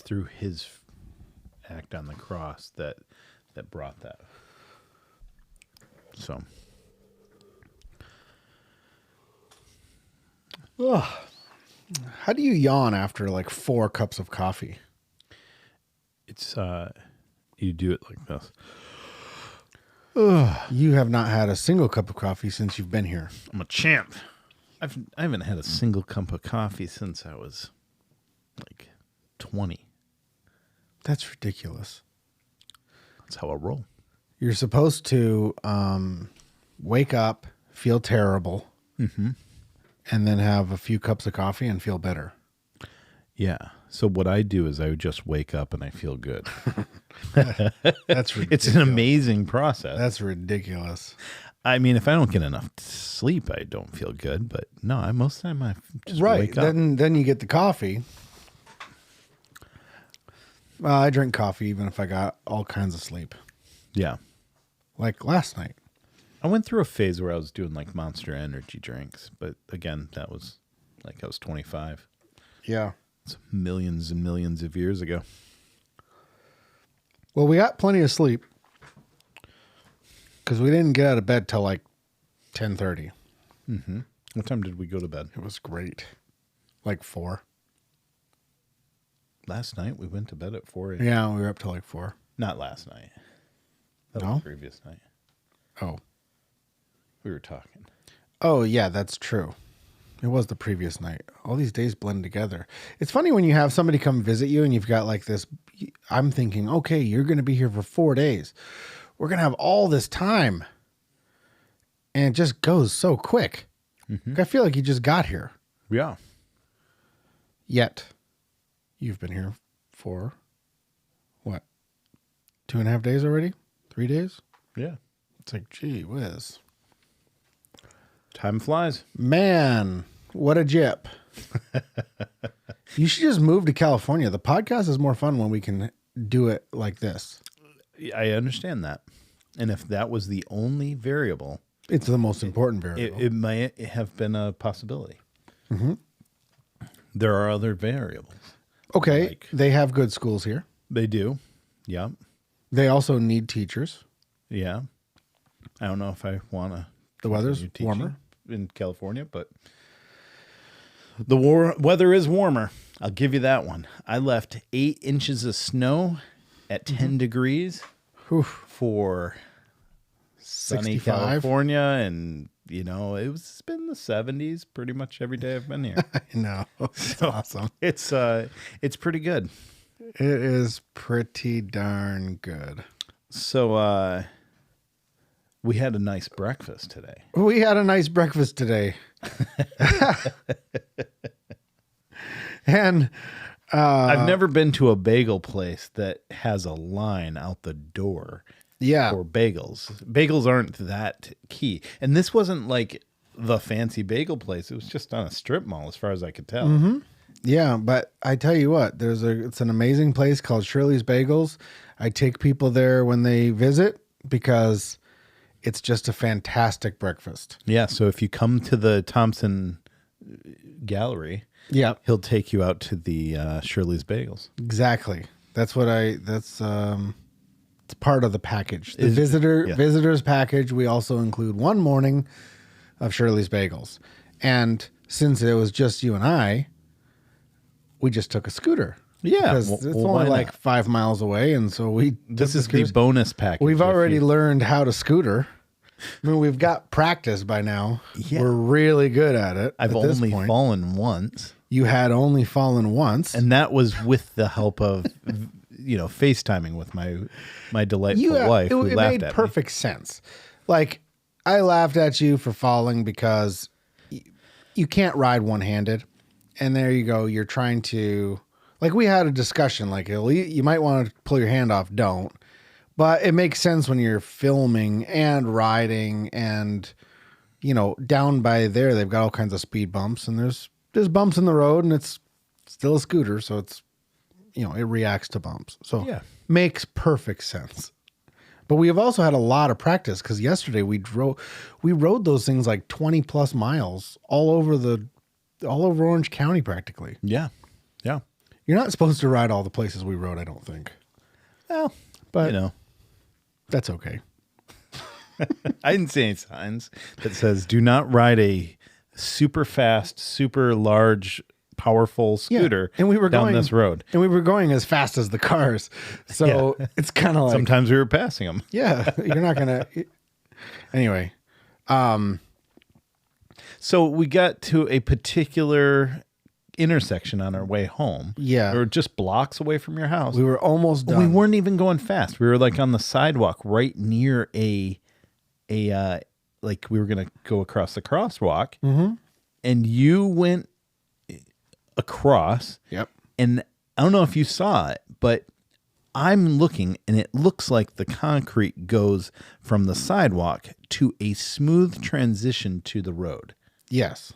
through his act on the cross that brought that. So. Ugh. How do you yawn after like 4 cups of coffee? It's you do it like this. Ugh. You have not had a single cup of coffee since you've been here. I'm a champ. I haven't had a single cup of coffee since I was like 20. That's ridiculous. That's how I roll. You're supposed to wake up, feel terrible, and then have a few cups of coffee and feel better. Yeah. So what I do is I just wake up and I feel good. That's ridiculous. It's an amazing process. That's ridiculous. I mean, if I don't get enough sleep, I don't feel good. But no, most of the time I just wake up. Then you get the coffee. Well, I drink coffee even if I got all kinds of sleep. Yeah. Like last night. I went through a phase where I was doing like Monster Energy drinks. But again, that was like I was 25. Yeah. It's millions and millions of years ago. Well, we got plenty of sleep because we didn't get out of bed till like 10:30. Mm-hmm. What time did we go to bed? It was great. Like 4. Last night we went to bed at 4 a.m. Yeah, we were up till like 4. Not last night. That No? was the previous night. Oh. We were talking. Oh, yeah, that's true. It was the previous night. All these days blend together. It's funny when you have somebody come visit you and you've got like this. I'm thinking, okay, you're going to be here for 4 days. We're going to have all this time. And it just goes so quick. I feel like you just got here. Yeah. Yet, you've been here for, what, 2.5 days already? 3 days? Yeah. It's like, gee whiz. Time flies. Man, what a jip. You should just move to California. The podcast is more fun when we can do it like this. I understand that. And if that was the only variable, It's the most important variable. it might have been a possibility. There are other variables. Okay, like- they have good schools here. They do. Yeah. They also need teachers. Yeah. I don't know if I want to. The weather's warmer. In California, but the weather is warmer. I'll give you that one. I left 8 inches of snow at 10 degrees for sunny 65. California, and it's been the 70s pretty much every day I've been here. I know. It's awesome. It's pretty good. It is pretty darn good. So we had a nice breakfast today. We had a nice breakfast today. And I've never been to a bagel place that has a line out the door yeah, for bagels. Bagels aren't that key. And this wasn't like the fancy bagel place. It was just on a strip mall as far as I could tell. yeah, but I tell you what, it's an amazing place called Shirley's Bagels. I take people there when they visit because it's just a fantastic breakfast. Yeah, so if you come to the Thompson Gallery, Yeah, he'll take you out to the Shirley's Bagels. exactly. That's it's part of the package. The Yeah. visitors package, we also include one morning of Shirley's Bagels. And since it was just you and I, we just took a scooter. Yeah, Because well, it's well, only why like not? 5 miles away. And so This is the bonus package. We've if already you- learned how to scooter. I mean, we've got practice by now. Yeah. We're really good at it. I've at this only point. fallen once. You had only fallen once. And that was with the help of, FaceTiming with my delightful wife who it laughed made at perfect sense. Like, I laughed at you for falling because you can't ride one-handed. And there you go. You're trying to, like, we had a discussion, like, you might want to pull your hand off. Don't. But it makes sense when you're filming and riding and, down by there, they've got all kinds of speed bumps and there's bumps in the road and it's still a scooter. So it's, it reacts to bumps. So Yeah. makes perfect sense. But we have also had a lot of practice because yesterday we rode those things like 20 plus miles all over Orange County practically. me. Yeah. Yeah. You're not supposed to ride all the places we rode, I don't think. Well, But you know, that's okay. I didn't see any signs that says do not ride a super fast, super large, powerful scooter and we were down going this road. And we were going as fast as the cars. So it's kind of like, Sometimes we were passing them. yeah, you're not going to. Anyway. So we got to a particular intersection on our way home. Yeah. We were just blocks away from your house. We were almost done. We weren't even going fast. We were like on the sidewalk right near like we were going to go across the crosswalk. Mm-hmm. And you went across. Yep. And I don't know if you saw it, but I'm looking and it looks like the concrete goes from the sidewalk to a smooth transition to the road. Yes.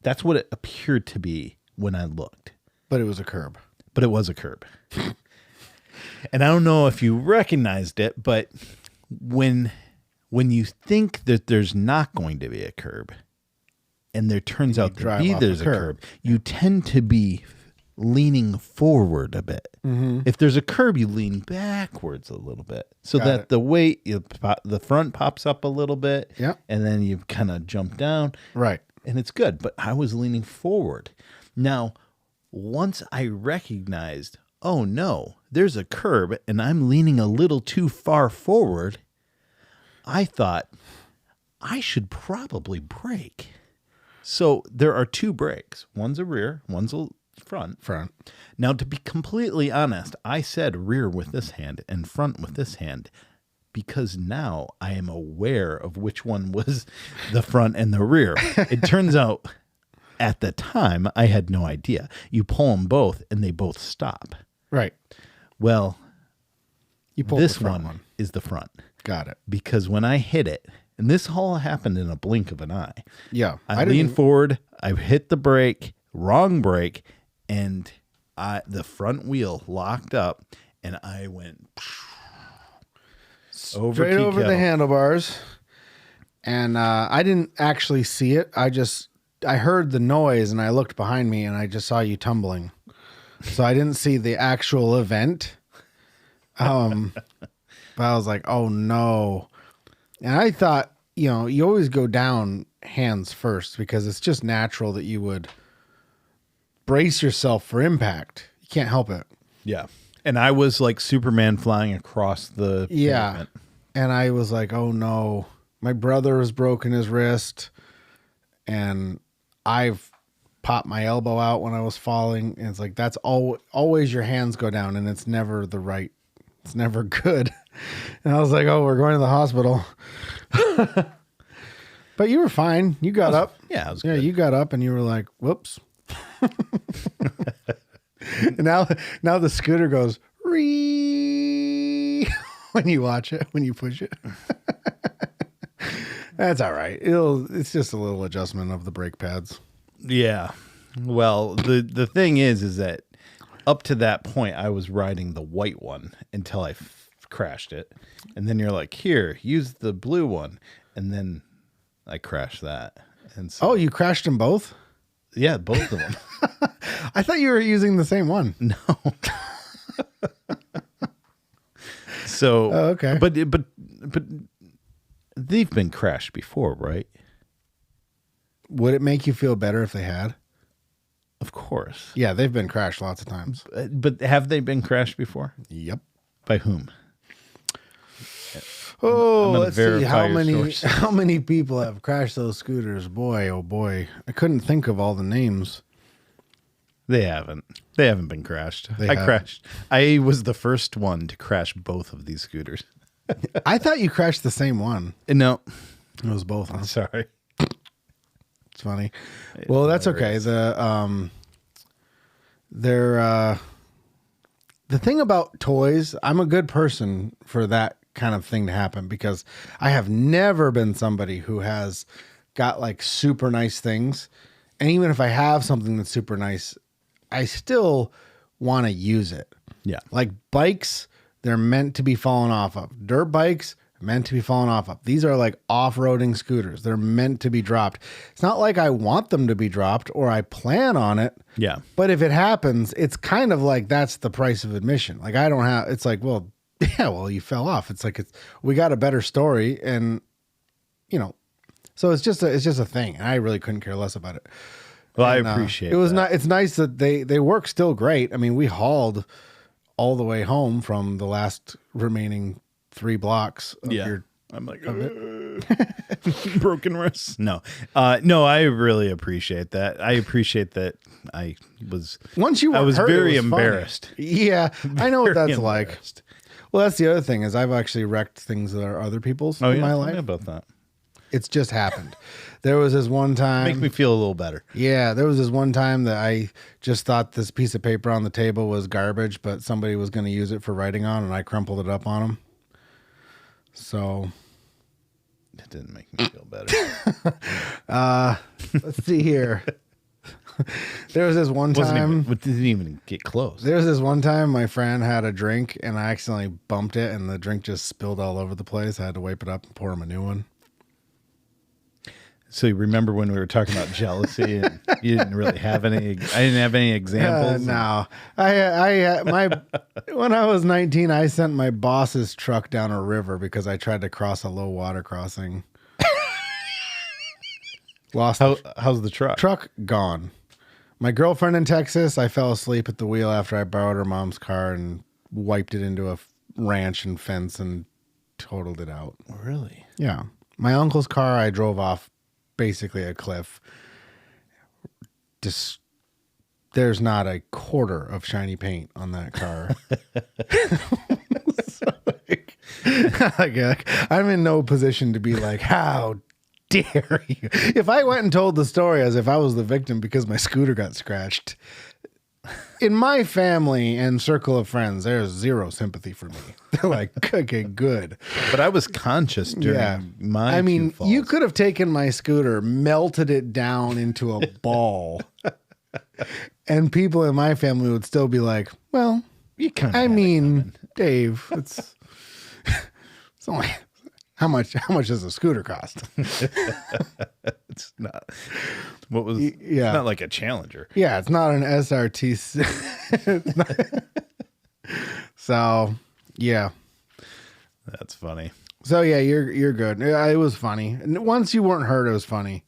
That's what it appeared to be when I looked. But it was a curb. But it was a curb. And I don't know if you recognized it, but when you think that there's not going to be a curb and there turns out to be there's a curb, you tend to be leaning forward a bit. Mm-hmm. If there's a curb, you lean backwards a little bit so that the weight, the front pops up a little bit. Yeah. And then you kind of jump down. Right. And it's good. But I was leaning forward. Now, once I recognized, oh no, there's a curb and I'm leaning a little too far forward, I thought I should probably brake. So there are two brakes. One's a rear, one's a front. Now, to be completely honest, I said rear with this hand and front with this hand because now I am aware of which one was the front and the rear. It turns out at the time I had no idea. You pull them both and they both stop. Right. Well, You pull this the front one is the front. Got it. Because when I hit it, and this all happened in a blink of an eye. Yeah. I leaned forward, I hit the brake, wrong brake, and the front wheel locked up, and I went straight over the handlebars. And I didn't actually see it. I heard the noise, and I looked behind me, and I just saw you tumbling. So I didn't see the actual event. But I was like, oh no. And I thought, you always go down hands first because it's just natural that you would brace yourself for impact. You can't help it. Yeah. And I was like Superman flying across the pavement. And I was like, oh no. My brother has broken his wrist and I've popped my elbow out when I was falling. And it's like, that's always your hands go down and it's never it's never good. And I was like, oh, we're going to the hospital. But you were fine. You got up. Yeah, I was Yeah, good. you got up and you were like, whoops. And now the scooter goes ree when you watch it, when you push it. That's all right. It's just a little adjustment of the brake pads. Yeah. Well, the thing is that up to that point, I was riding the white one until I crashed it. And then you're like, here, use the blue one. And then I crashed that. And so, Oh, you crashed them both? yeah, both of them. I thought you were using the same one. No. So, Oh, okay. But they've been crashed before, right? Would it make you feel better if they had? Of course. Yeah, they've been crashed lots of times. But have they been crashed before? Yep. By whom? Oh, gonna let's see verify your source. how many people have crashed those scooters. Boy, oh boy. I couldn't think of all the names. They haven't. They haven't been crashed. They I haven't. crashed. I was the first one to crash both of these scooters. I thought you crashed the same one. No, It was both, huh? sorry. It's funny. Well, that's okay. The thing about toys, I'm a good person for that kind of thing to happen because I have never been somebody who has got like super nice things. And even if I have something that's super nice, I still want to use it. Yeah. Like bikes, they're meant to be fallen off of. Dirt bikes meant to be fallen off of. These are like off-roading scooters. They're meant to be dropped. It's not like I want them to be dropped or I plan on it. Yeah. But if it happens, it's kind of like that's the price of admission. Like I don't have, it's like, well, yeah, well, you fell off. It's like, we got a better story and, you know, so it's just a thing. And I really couldn't care less about it. Well, And, I appreciate it. Was that. not, it's nice that they work still great. I mean, we hauled all the way home from the last remaining 3 blocks of your I'm like, broken wrists. No, no, I really appreciate that. I appreciate that I was, once you I was hurt, very it was funny. embarrassed. Yeah, I know what Very that's like. embarrassed. Well, that's the other thing is I've actually wrecked things that are other people's in my Tell me life. about that. It's just happened. There was this one time. Make me feel a little better. Yeah, there was this one time that I just thought this piece of paper on the table was garbage, but somebody was going to use it for writing on, and I crumpled it up on them. So It didn't make me feel better. let's see here. There was this one time. It didn't even get close. There was this one time my friend had a drink, and I accidentally bumped it, and the drink just spilled all over the place. I had to wipe it up and pour him a new one. So you remember when we were talking about jealousy and you didn't really have any, I didn't have any examples. No, when I was 19, I sent my boss's truck down a river because I tried to cross a low water crossing. Lost How's the truck? truck gone. My girlfriend in Texas, I fell asleep at the wheel after I borrowed her mom's car and wiped it into a ranch and fence and totaled it out. Really? Yeah. My uncle's car, I drove off basically a cliff. Just, there's not a quarter of shiny paint on that car. So, like, I'm in no position to be like, how dare you? If I went and told the story as if I was the victim because my scooter got scratched, in my family and circle of friends, there's zero sympathy for me. They're like, okay, good. But I was conscious during my I mean, two falls. you could have taken my scooter, melted it down into a ball, and people in my family would still be like, well, You kinda I had it mean, Dave, it's only how much does a scooter cost? It's not. What was? Yeah. It's not like a Challenger. Yeah, it's not an SRT. So, yeah. That's funny. So yeah, you're good. Yeah, it was funny. And once you weren't hurt, it was funny.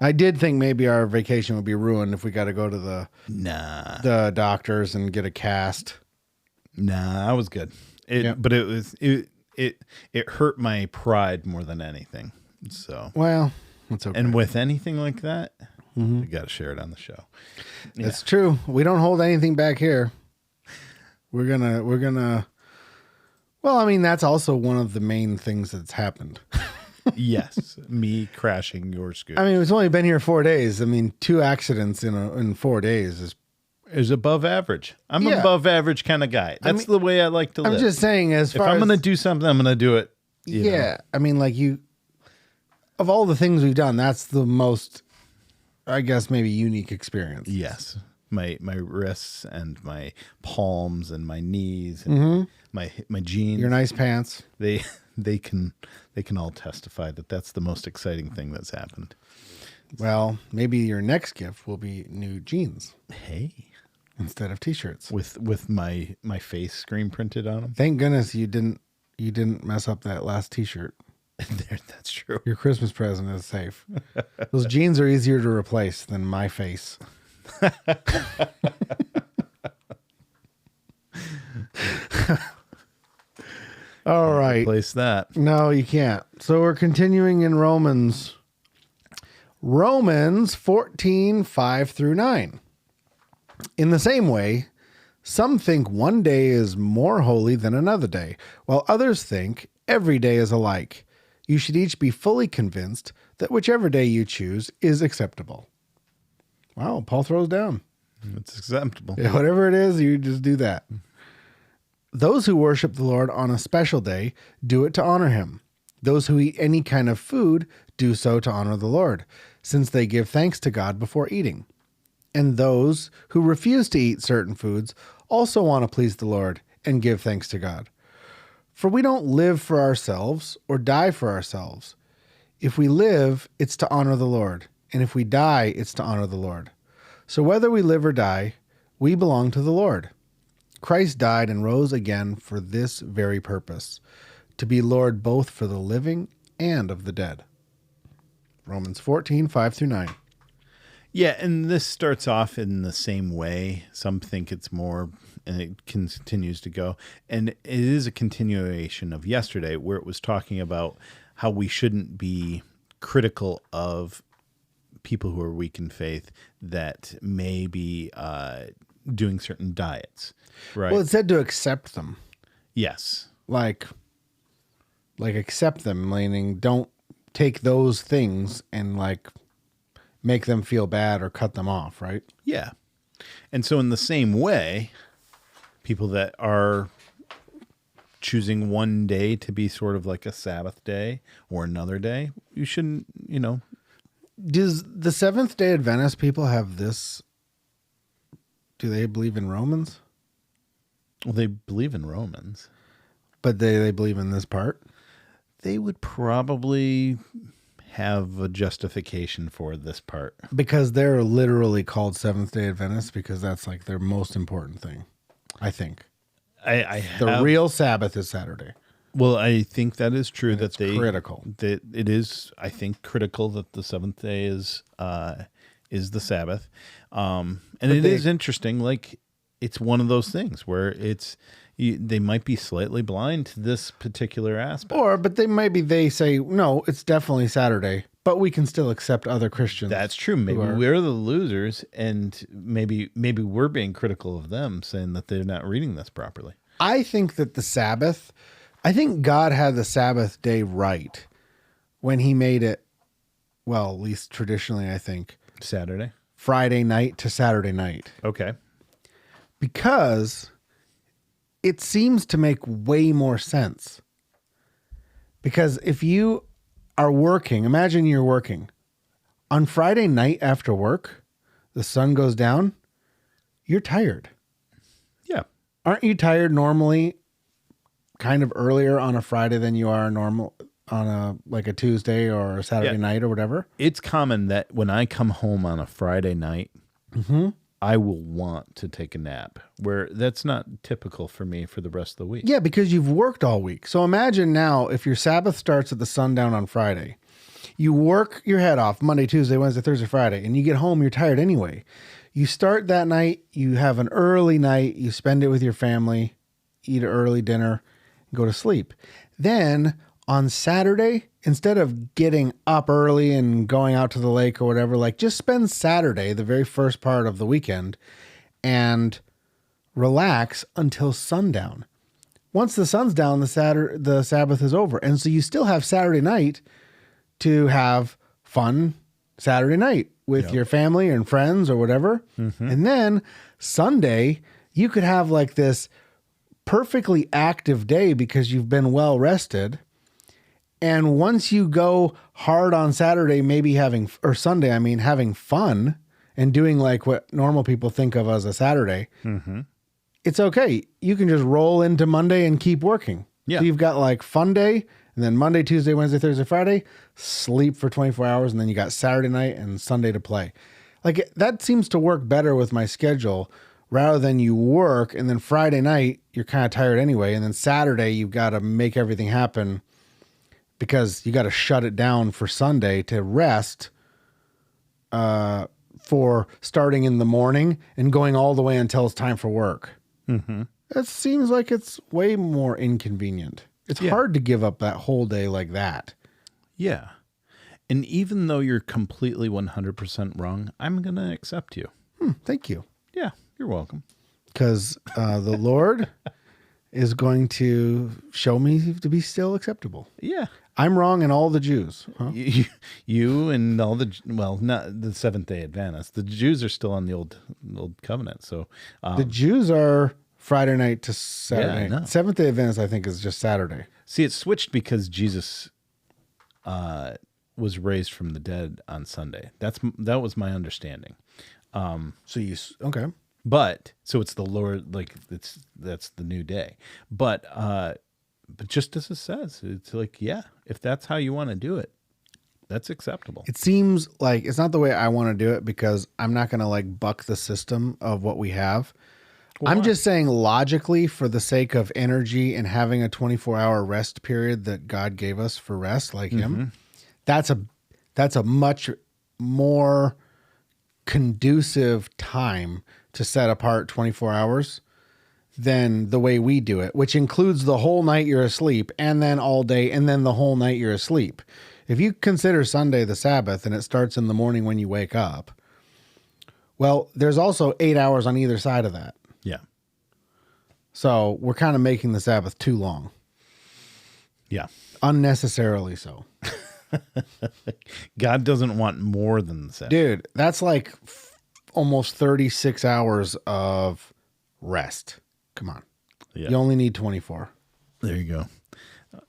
I did think maybe our vacation would be ruined if we got to go to the doctors and get a cast. Nah, I was good. But it hurt my pride more than anything. So Well, that's okay. and with anything like that, you got to share it on the show. It's true. We don't hold anything back here. We're gonna. Well, I mean, that's also one of the main things that's happened. Yes, me crashing your scooter I mean, it's only been here 4 days. I mean, 2 accidents in 4 days is above average. I'm Yeah. an above average kind of guy. That's the way I like to live. I'm just saying, as if far I'm as going to do something, I'm going to do it. you know. yeah, I mean, like of all the things we've done, that's the most, I guess, maybe unique experience. Yes. My wrists and my palms and my knees and my jeans. Your nice pants. They can all testify that that's the most exciting thing that's happened. Well, maybe your next gift will be new jeans Hey, instead of t-shirts. with my face screen printed on them. Thank goodness you didn't mess up that last t-shirt. That's true. Your Christmas present is safe. Those jeans are easier to replace than my face. All right. Replace that. No, you can't. So we're continuing in Romans 14, 5 through 9. In the same way, some think one day is more holy than another day, while others think every day is alike. You should each be fully convinced that whichever day you choose is acceptable. Wow, Paul throws down. It's acceptable. Yeah, whatever it is, you just do that. Those who worship the Lord on a special day do it to honor him. Those who eat any kind of food do so to honor the Lord, since they give thanks to God before eating. And those who refuse to eat certain foods also want to please the Lord and give thanks to God. For we don't live for ourselves or die for ourselves. If we live, it's to honor the Lord. And if we die, it's to honor the Lord. So whether we live or die, we belong to the Lord. Christ died and rose again for this very purpose, to be Lord both for the living and of the dead. Romans 14, 5-9. Yeah, and this starts off in the same way. Some think it's more, and it continues to go. And it is a continuation of yesterday, where it was talking about how we shouldn't be critical of people who are weak in faith that may be doing certain diets, right? Well, it said to accept them. Yes. Like accept them, meaning don't take those things and like make them feel bad or cut them off, right? Yeah. And so in the same way, people that are choosing one day to be sort of like a Sabbath day or another day, you shouldn't, Does the Seventh-day Adventist people have this? Do they believe in Romans? Well, they believe in Romans. But they believe in this part? They would probably have a justification for this part. Because they're literally called Seventh-day Adventists because that's like their most important thing, I think. The real Sabbath is Saturday. Well, I think that is true. And that critical. That it is, I think, critical that the seventh day is the Sabbath, and it is interesting. Like it's one of those things where they might be slightly blind to this particular aspect, But they say no, it's definitely Saturday, but we can still accept other Christians. That's true. Maybe we're the losers, and maybe we're being critical of them, saying that they're not reading this properly. I think that I think God had the Sabbath day right when he made it, well, at least traditionally, I think, Saturday, Friday night to Saturday night. Okay. Because it seems to make way more sense. Because if you are working, imagine you're working on Friday night after work, the sun goes down, you're tired. Yeah. Aren't you tired normally kind of earlier on a Friday than you are normal on a Tuesday or a Saturday night or whatever? It's common that when I come home on a Friday night, I will want to take a nap, where that's not typical for me for the rest of the week. Yeah, because you've worked all week. So imagine now if your Sabbath starts at the sundown on Friday, you work your head off Monday, Tuesday, Wednesday, Thursday, Friday, and you get home, you're tired anyway. You start that night, you have an early night, you spend it with your family, eat an early dinner, go to sleep. Then on Saturday, instead of getting up early and going out to the lake or whatever, like just spend Saturday, the very first part of the weekend, and relax until sundown. Once the sun's down, the Sabbath is over. And so you still have Saturday night to have fun Saturday night with your family and friends or whatever. And then Sunday, you could have like this perfectly active day because you've been well rested. And once you go hard on Saturday, Sunday, having fun and doing like what normal people think of as a Saturday, it's okay. You can just roll into Monday and keep working. Yeah. So you've got like fun day, and then Monday, Tuesday, Wednesday, Thursday, Friday, sleep for 24 hours, and then you got Saturday night and Sunday to play. Like that seems to work better with my schedule rather than you work and then Friday night, you're kind of tired anyway. And then Saturday, you've got to make everything happen because you got to shut it down for Sunday to rest for starting in the morning and going all the way until it's time for work. That seems like it's way more inconvenient. It's hard to give up that whole day like that. Yeah. And even though you're completely 100% wrong, I'm going to accept you. Thank you. Yeah, you're welcome. Because the Lord is going to show me to be still acceptable. Yeah. I'm wrong and all the Jews. Huh? You and all the, well, not the Seventh-day Adventists. The Jews are still on the old covenant. So the Jews are Friday night to Saturday. Yeah, I know. Seventh-day Adventist, I think, is just Saturday. See, it switched because Jesus was raised from the dead on Sunday. That was my understanding. Okay. But so it's the Lord, like that's the new day. But but just as it says, it's like, yeah, if that's how you want to do it, that's acceptable. It seems like it's not the way I want to do it because I'm not going to like buck the system of what we have. Well, I'm why? just saying logically for the sake of energy and having a 24-hour rest period that God gave us for rest like him. That's a much more conducive time to set apart 24 hours than the way we do it, which includes the whole night you're asleep and then all day and then the whole night you're asleep. If you consider Sunday the Sabbath and it starts in the morning when you wake up, well, there's also 8 hours on either side of that. Yeah. So we're kind of making the Sabbath too long. Yeah. Unnecessarily so. God doesn't want more than the Sabbath. Dude, that's like almost 36 hours of rest. Come on. Yeah. You only need 24. There you go.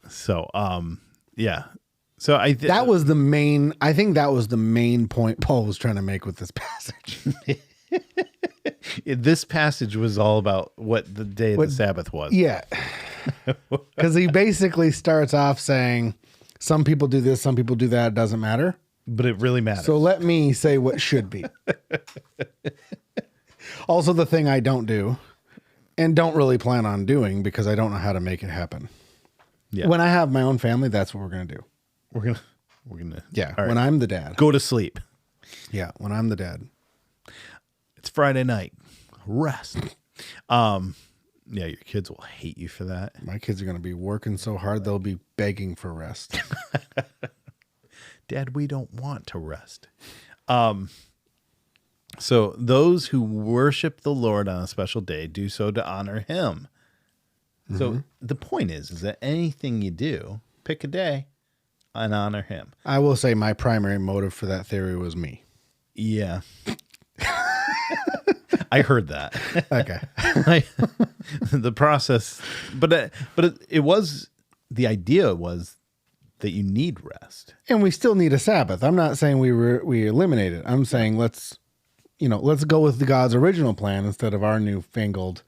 So, yeah. So I think I think that was the main point Paul was trying to make with this passage. this passage was all about what the day of the Sabbath was. Yeah. Because he basically starts off saying, some people do this, some people do that, it doesn't matter. But it really matters. So let me say what should be. Also, the thing I don't do and don't really plan on doing because I don't know how to make it happen. Yeah. When I have my own family, that's what we're going to do. We're gonna Yeah. all right. When I'm the dad. Go to sleep. Yeah. When I'm the dad. It's Friday night. Rest. Yeah, your kids will hate you for that. My kids are going to be working so hard, they'll be begging for rest. Dad, we don't want to rest. So those who worship the Lord on a special day do so to honor him. So the point is that anything you do, pick a day and honor him. I will say my primary motive for that theory was me. Yeah. I heard that. Okay. The process, but it was, the idea was that you need rest. And we still need a Sabbath. I'm not saying we eliminate it. I'm saying let's go with the God's original plan instead of our newfangled,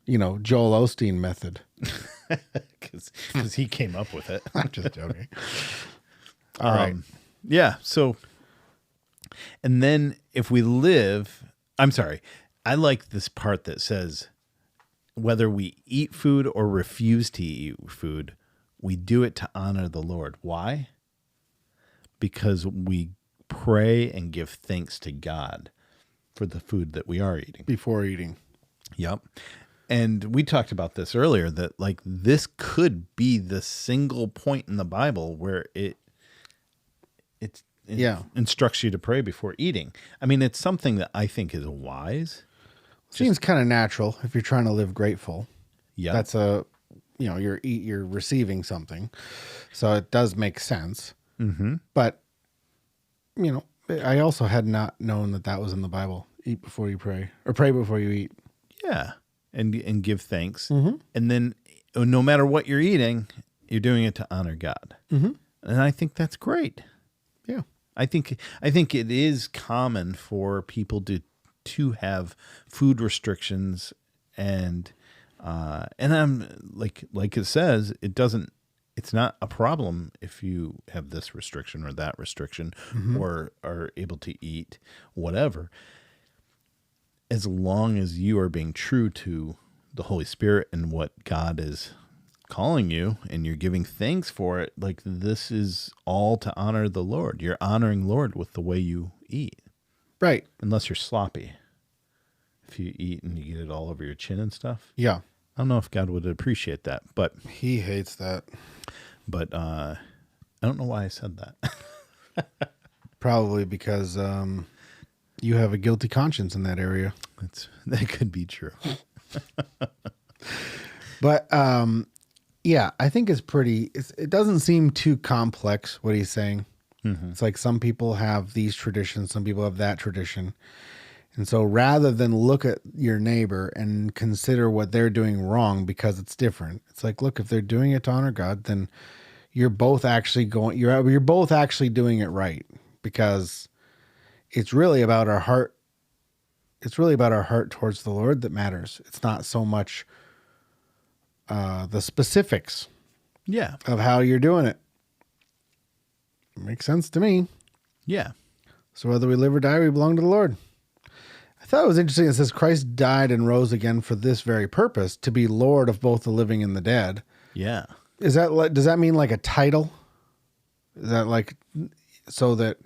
Joel Osteen method. Because he came up with it. I'm just joking. All right. Yeah. So, and then if we I like this part that says, whether we eat food or refuse to eat food, we do it to honor the Lord. Why? Because we pray and give thanks to God for the food that we are eating. Before eating. Yep. And we talked about this earlier, that like this could be the single point in the Bible where it instructs you to pray before eating. I mean, it's something that I think is wise. Seems kind of natural if you're trying to live grateful. Yeah. That's you're receiving something. So it does make sense. Mm-hmm. But, I also had not known that was in the Bible. Eat before you pray, or pray before you eat. Yeah. And give thanks. Mm-hmm. And then no matter what you're eating, you're doing it to honor God. Mm-hmm. And I think that's great. Yeah. I think it is common for people to have food restrictions, and I'm like it says, it's not a problem if you have this restriction or that restriction, or are able to eat whatever, as long as you are being true to the Holy Spirit and what God is calling you, and you're giving thanks for it. Like, this is all to honor the Lord. You're honoring Lord with the way you eat. Right. Unless you're sloppy. If you eat and you get it all over your chin and stuff. Yeah. I don't know if God would appreciate that, but he hates that. But I don't know why I said that. Probably because you have a guilty conscience in that area. That could be true. But yeah, I think it doesn't seem too complex what he's saying. Mm-hmm. It's like some people have these traditions, some people have that tradition. And so rather than look at your neighbor and consider what they're doing wrong because it's different, it's like, look, if they're doing it to honor God, then you're both actually you're both actually doing it right, because it's really about our heart. It's really about our heart towards the Lord that matters. It's not so much the specifics Yeah. of how you're doing it. Makes sense to me. Yeah. So whether we live or die, we belong to the Lord. I thought it was interesting. It says Christ died and rose again for this very purpose, to be Lord of both the living and the dead. Yeah. Does that mean like a title? Is that like so that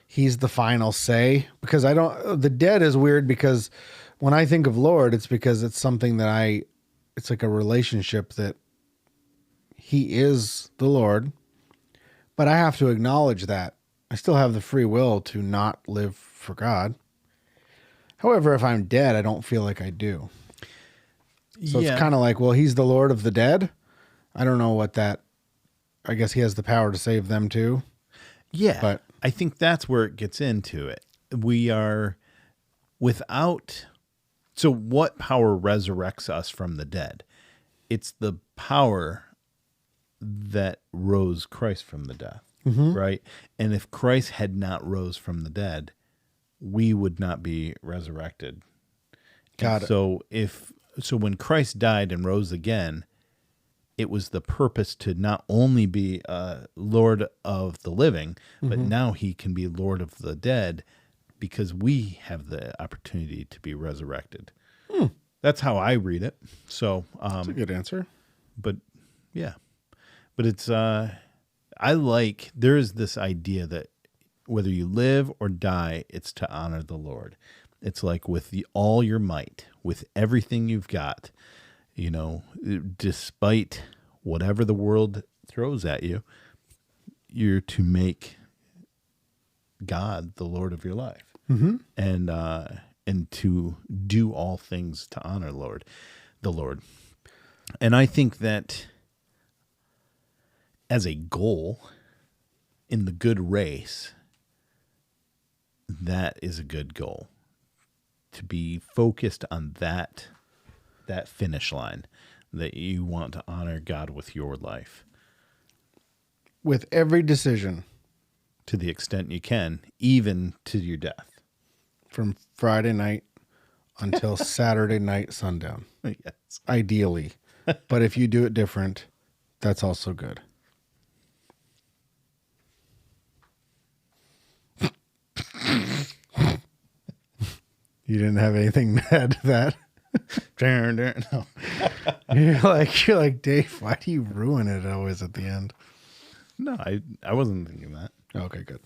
he's the final say? Because the dead is weird, because when I think of Lord, it's because it's something that it's like a relationship that he is the Lord, but I have to acknowledge that I still have the free will to not live for God. However, if I'm dead, I don't feel like I do. So It's kind of like, well, he's the Lord of the dead. I don't know what that, I guess he has the power to save them too. Yeah. But I think that's where it gets into it. We are without. So what power resurrects us from the dead? It's the power that rose Christ from the death, right? And if Christ had not rose from the dead, we would not be resurrected. Got it. So when Christ died and rose again, it was the purpose to not only be Lord of the living, but now he can be Lord of the dead, because we have the opportunity to be resurrected. That's how I read it. So that's a good answer. But yeah, but it's there is this idea that whether you live or die, it's to honor the Lord. It's like with all your might, with everything you've got, despite whatever the world throws at you, you're to make God the Lord of your life, and to do all things to honor the Lord. And I think that as a goal in the good race, that is a good goal, to be focused on that finish line, that you want to honor God with your life. With every decision. To the extent you can, even to your death. From Friday night until Saturday night sundown. Yes. Ideally. But if you do it different, that's also good. You didn't have anything to add to that? No. You're like, Dave, why do you ruin it always at the end? No, I wasn't thinking that. Okay, good.